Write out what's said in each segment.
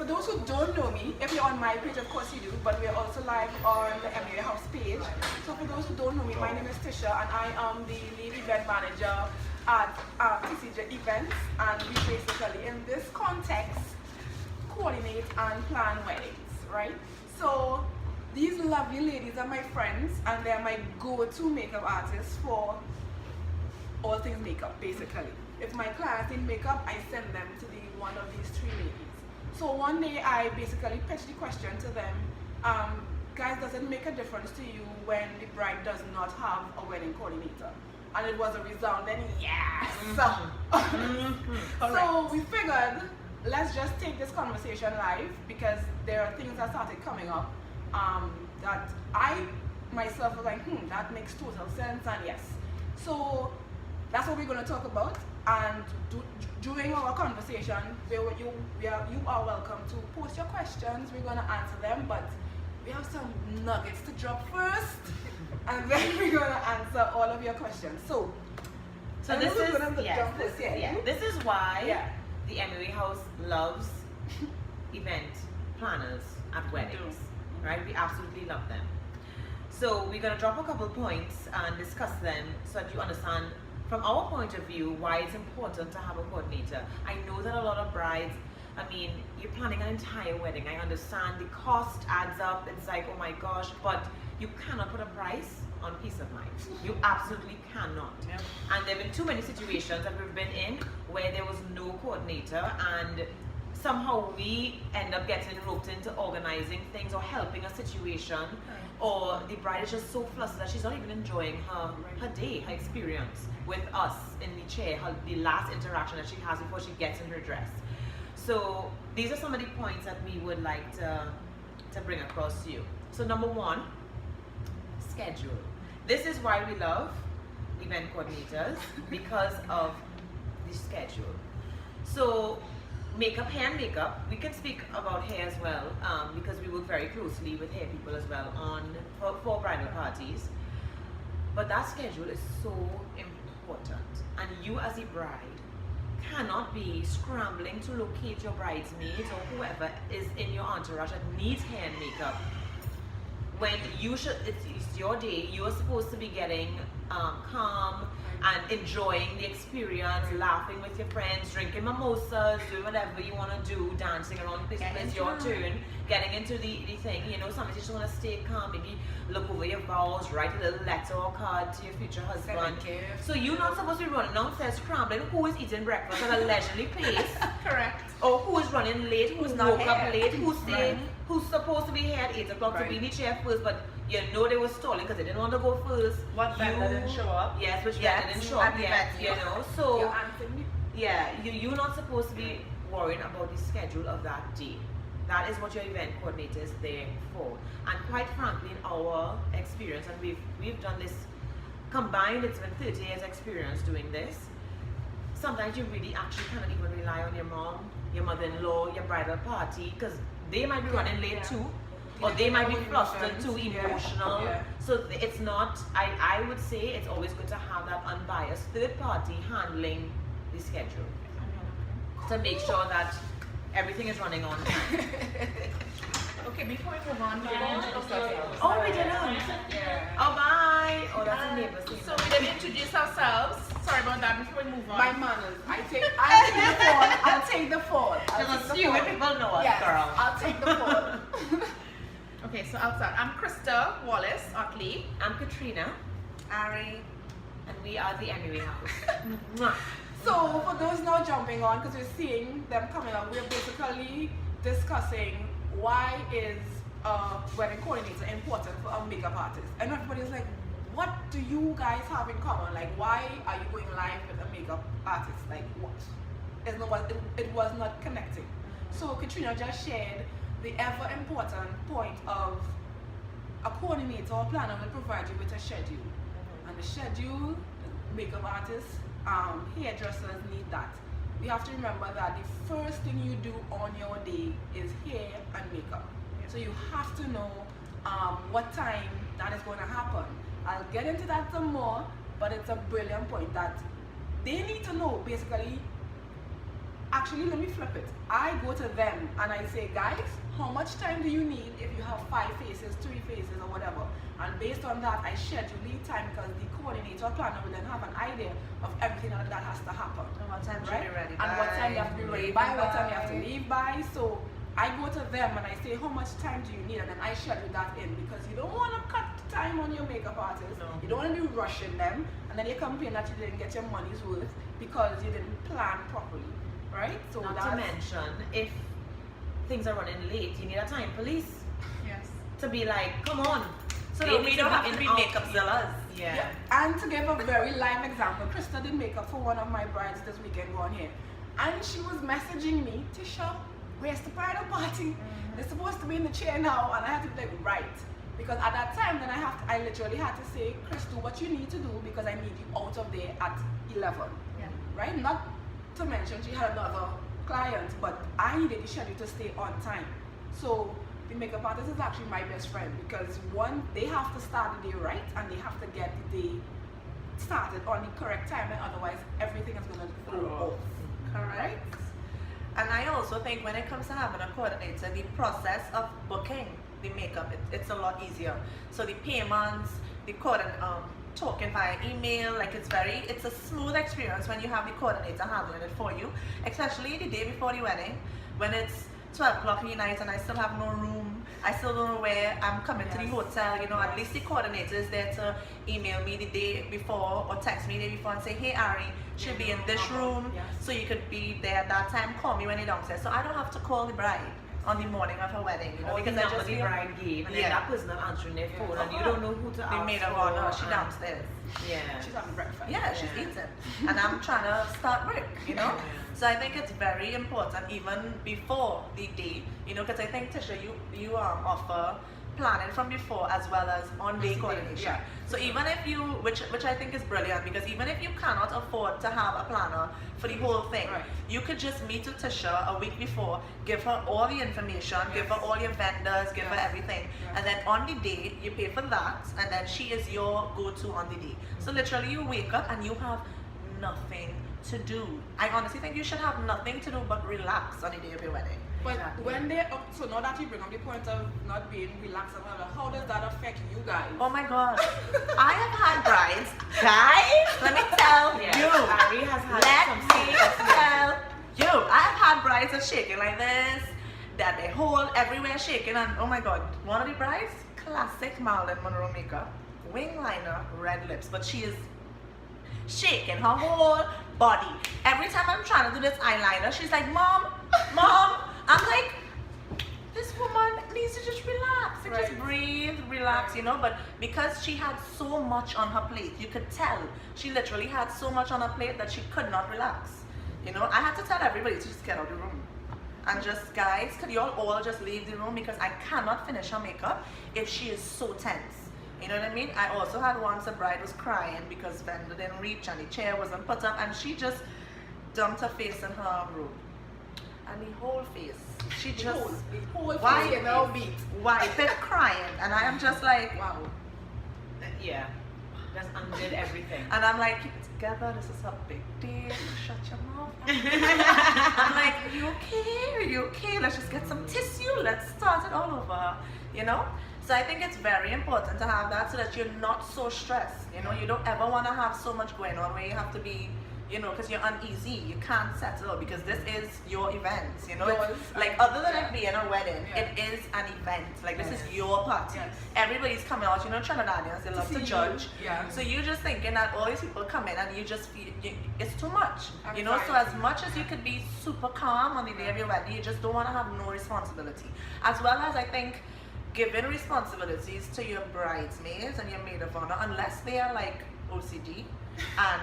those who don't know me, if you're on my page, of course you do, but we're also live on the MUA House page. So for those who don't know me, my name is Tisha, and I am the lead event manager at TCJ events, and we basically, in this context, coordinate and plan weddings, right? So these lovely ladies are my friends, and they're my go-to makeup artists for all things makeup, basically. If my clients need makeup, I send them to one of these three ladies. So one day I basically pitched the question to them, guys, does it make a difference to you when the bride does not have a wedding coordinator? And it was a resounding yes. So we figured, let's just take this conversation live, because there are things that started coming up that I myself was like, that makes total sense, and yes. So that's what we're going to talk about, and during our conversation, you are welcome to post your questions. We're going to answer them, but we have some nuggets to drop first, and then we're going to answer all of your questions. So this is why the MUA House loves event planners at weddings, right? We absolutely love them. So we're going to drop a couple points and discuss them so that you understand from our point of view why it's important to have a coordinator. I know that a lot of brides, I mean, you're planning an entire wedding. I understand the cost adds up. It's like, oh my gosh, but you cannot put a price on peace of mind. You absolutely cannot. Yep. And there have been too many situations that we've been in where there was no coordinator, and somehow we end up getting roped into organizing things or helping a situation, or the bride is just so flustered that she's not even enjoying her day, her experience with us in the chair, the last interaction that she has before she gets in her dress. So these are some of the points that we would like to bring across to you. So number one, schedule. This is why we love event coordinators, because of the schedule. So makeup, hair and makeup, we can speak about hair as well, because we work very closely with hair people as well for bridal parties. But that schedule is so important, and you as a bride cannot be scrambling to locate your bridesmaids or whoever is in your entourage that needs hair and makeup when you should. It's your day. You are supposed to be getting calm and enjoying the experience, laughing with your friends, drinking mimosas, doing whatever you want to do, dancing around the place. It's your turn, getting into the thing. You know, sometimes you just want to stay calm, maybe look over your vows, write a little letter or card to your future husband. So you're not supposed to be running downstairs scrambling who is eating breakfast at a leisurely pace. Correct. Or who is running late, who's woke up late, who's supposed to be here at 8 o'clock to be in the chair first, but you know they were stalling because they didn't want to go first. What vendor didn't show up? Yes, which vendor didn't show up yet, you know. So, you're not supposed to be worrying about the schedule of that day. That is what your event coordinator is there for. And quite frankly, in our experience, and we've done this combined, it's been 30 years experience doing this. Sometimes you really actually cannot even rely on your mom, your mother-in-law, your bridal party, because they might be running late too, or they might be flustered too, emotional. So it's not, I would say it's always good to have that unbiased third party handling the schedule to make sure that everything is running on time. Okay, before we move on, we didn't introduce ourselves. Oh, we didn't? Oh, bye. Oh, that's a neighbor. So we didn't introduce ourselves. Sorry about that. Before we move on. My manners. I'll take the fall. Just few people know us, girl. I'll take the fall. Okay, so outside, I'm Krista Wallace Otley. I'm Katrina. Ari. And we are the MUA House. So for those now jumping on, because we're seeing them coming up, we're basically discussing why is a wedding coordinator important for a makeup artist. And everybody's like, what do you guys have in common? Like, why are you going live with a makeup artist? Like, what? It was not connecting. So Katrina just shared the ever important point of a coordinator or planner will provide you with a schedule. And the schedule, the makeup artists, hairdressers need that. We have to remember that the first thing you do on your day is hair and makeup. So you have to know what time that is going to happen. I'll get into that some more, but it's a brilliant point that they need to know basically Actually, let me flip it. I go to them and I say, guys, how much time do you need if you have 5 phases, 3 phases, or whatever? And based on that, I schedule lead time because the coordinator planner will then have an idea of everything that has to happen. And what time should be ready by? And what time you have to be ready by, what time you have to leave by. So I go to them and I say, how much time do you need? And then I schedule that in because you don't want to cut time on your makeup artist. No. You don't want to be rushing them. And then you complain that you didn't get your money's worth because you didn't plan properly. Right? So not to mention, if things are running late, you need a time police. Yes. To be like, come on. So that we don't have to be makeup zillas. Yeah. And to give a very live example, Krista did makeup for one of my brides this weekend going here. And she was messaging me, Tisha, where's the bridal party? They're supposed to be in the chair now. And I had to be like, right. Because at that time, then I literally had to say, Chris, do what you need to do because I need you out of there at 11. Yeah. Right? Not to mention she had another client, but I needed the schedule to stay on time. So the makeup artist is actually my best friend because one, they have to start the day right and they have to get the day started on the correct time, and otherwise everything is going to go off. Correct. And I also think when it comes to having a coordinator, the process of booking the makeup, it's a lot easier. So the payments, the talking via email, like it's a smooth experience when you have the coordinator handling it for you, especially the day before the wedding when it's 12 o'clock at night and I still have no room, I still don't know where I'm coming to the hotel, you know, at least the coordinator is there to email me the day before or text me the day before and say, hey Ari, she'll be in this room, so you could be there at that time, call me when you're downstairs. So I don't have to call the bride on the morning of her wedding, you know, because I just the bride gave, and then that person not answering their phone, and you don't know who to ask. The maid of honor, she downstairs. Yeah. She's having breakfast. Yeah, she's eating, and I'm trying to start work, you know. So I think it's very important even before the day, you know, because I think Tisha, you offer planning from before as well as on-day coordination. Yeah. So even if you, which I think is brilliant, because even if you cannot afford to have a planner for the whole thing, you could just meet with Tisha a week before, give her all the information, give her all your vendors, give her everything, and then on the day you pay for that, and then she is your go-to on the day. So literally you wake up and you have nothing to do. I honestly think you should have nothing to do but relax on the day of your wedding. But when they so now that you bring up the point of not being relaxed and whatever, how does that affect you guys? Oh my god. I have had brides. Guys, let me tell you. Ari has had Let me tell you. I have had brides that shaking like this, that they hold everywhere shaking, and oh my god, one of the brides, classic Marilyn Monroe makeup, wing liner, red lips, but she is shaking her whole body. Every time I'm trying to do this eyeliner, she's like, Mom, I'm like, this woman needs to just relax and just breathe, relax, you know. But because she had so much on her plate, you could tell she literally had so much on her plate that she could not relax. You know, I had to tell everybody to just get out of the room. And just, guys, could you all just leave the room because I cannot finish her makeup if she is so tense. You know what I mean? I also had once a bride was crying because vendor didn't reach and the chair wasn't put up, and she just dumped her face in her robe. And the whole face, she just the whole face now beat. Wipe it crying, and I am just like, wow. Yeah, just undid everything. And I'm like, keep it together, this is a big deal, shut your mouth. I'm like, are you okay? Are you okay? Let's just get some tissue, let's start it all over, you know? So I think it's very important to have that so that you're not so stressed, you know? You don't ever want to have so much going on where you have to be, you know, because you're uneasy, you can't settle because this is your event, you know. It's like, other than it being a wedding, it is an event. Like, this is your party. Everybody's coming out, you know, Trinidadians, they love to judge. So you're just thinking that all these people come in and you just feel it's too much, you know. So as much as you could be super calm on the day of your wedding, you just don't want to have no responsibility. As well as, I think, giving responsibilities to your bridesmaids and your maid of honor, unless they are like OCD and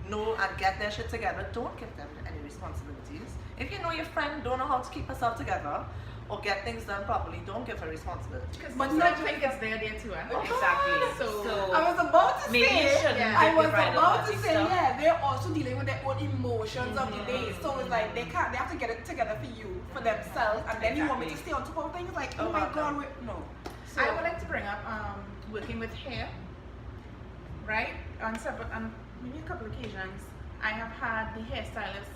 know and get their shit together, don't give them any responsibilities. If you know your friend don't know how to keep herself together or get things done properly, don't give her responsibility. But I think it's their day too. Exactly. So I was about to maybe you shouldn't I was give your about to bridal say, party they're also dealing with their own emotions of the day. So it's like they have to get it together for you, for themselves, and then you want me to stay on top of things like, oh my god, no. So I would like to bring up working with hair, right? On maybe a couple occasions, I have had the hairstylist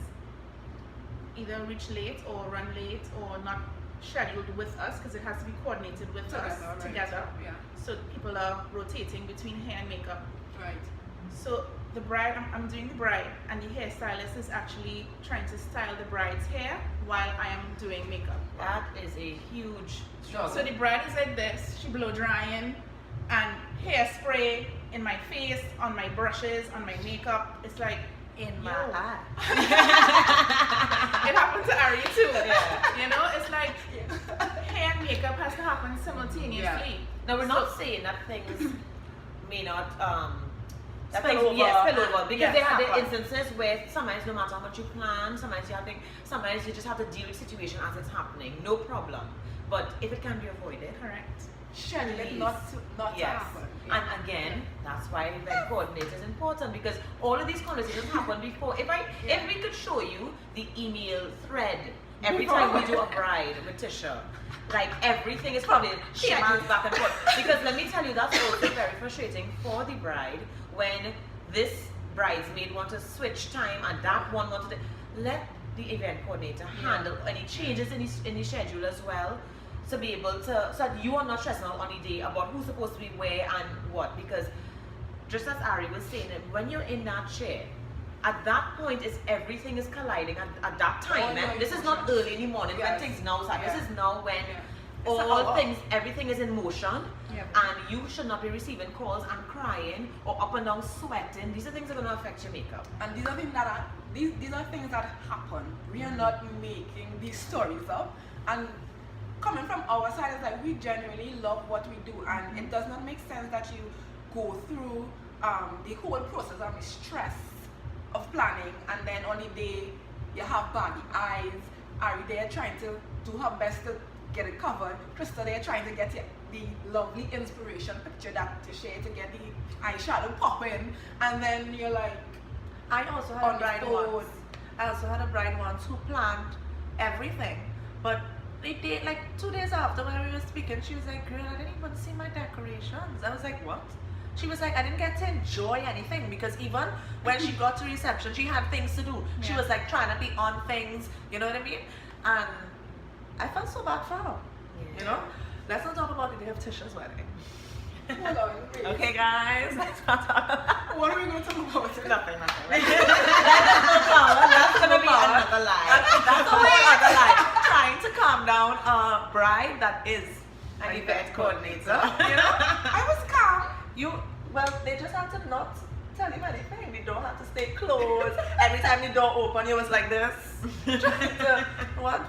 either reach late or run late or not scheduled with us, because it has to be coordinated with us together. Yeah. So people are rotating between hair and makeup. Right. So the bride, I'm doing the bride, and the hairstylist is actually trying to style the bride's hair while I am doing makeup. That is a huge struggle. So the bride is like this, she blow drying, and hairspray in my face, on my brushes, on my makeup. It's like, In my yo. eye. It happened to Ari too. Yeah. You know, it's like hair and makeup has to happen simultaneously. Yeah. Now we're not saying that things may not that Spill things over. spill over, because Yes, there are the happen. instances where sometimes no matter how much you plan, sometimes you just have to deal with the situation as it's happening, no problem. But if it can be avoided, Correct. Schedule it Please. not to yes. happen. And again, that's why event coordinator is important, because all of these conversations happen before. If we could show you the email thread every time we do a bride with Tisha, like everything is probably scheduled back and forth. Because let me tell you, that's also very frustrating for the bride when this bridesmaid wants to switch time and that one wanted to let the event coordinator handle any changes in the schedule as well, to be able to, so that you are not stressing out on the day about who's supposed to be where and what. Because just as Ari was saying, when you're in that chair, at that point everything is colliding at that time. This is not early in the morning when things now start. This is now when everything is in motion, and you should not be receiving calls and crying or up and down sweating. These are things that are going to affect your makeup. And these are things that happen. We are not making these stories up. And coming from our side, it's like we genuinely love what we do, and it does not make sense that you go through the whole process of the stress of planning, and then on the day you have baggy eyes. Ari there trying to do her best to get it covered. Krista there trying to get the lovely inspiration picture that to share to get the eyeshadow popping, and then you're like, I also had a bride once who planned everything, but they did like 2 days after when we were speaking, she was like, girl, I didn't even see my decorations. I was like, what? She was like, I didn't get to enjoy anything, because even when she got to reception, she had things to do. She was like trying to be on things, you know what I mean? And I felt so bad for her, you know? Let's not talk about the day of Tisha's wedding. hold on, wait. Okay, guys, let's not talk. What are we going to talk about? Nothing. That's going to be another lie. That's a whole other lie. Trying to calm down a bride that is an event coordinator. You know? I was calm. They just had to not tell him anything. The door had to stay closed. Every time the door opened, he was like this. Trying to, what's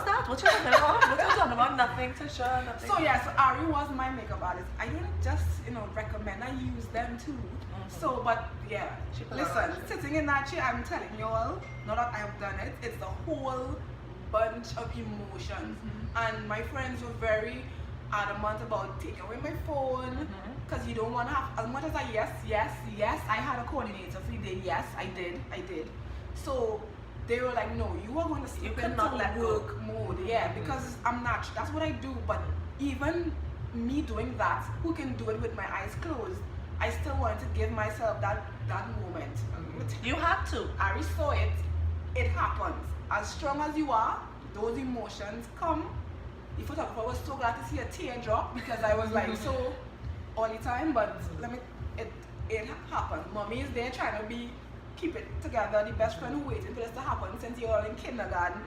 that? What you talking about? What you talking about? Nothing to show, nothing. So yeah, so Ari was my makeup artist. I don't just, recommend, I use them too. So, but yeah, listen, sitting in that chair, I'm telling you all, now that I've done it, it's a whole bunch of emotions. And my friends were very adamant about taking away my phone, because you don't want to have, as much as yes, I had a coordinator for the day, yes, I did. So they were like, no, you are going to slip into work mode, because I'm not, that's what I do. But even me doing that, who can do it with my eyes closed, I still wanted to give myself that moment. You had to. Ari saw it, it happens. As strong as you are, those emotions come. The photographer was so glad to see a teardrop, because I was like so all the time, but it happened. Mommy is there trying to keep it together, the best friend who waited for this to happen since you're all in kindergarten.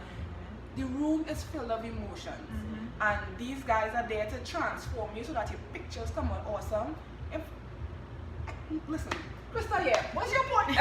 The room is filled of emotions, and these guys are there to transform you so that your pictures come out awesome. Listen, Krista, what's your point?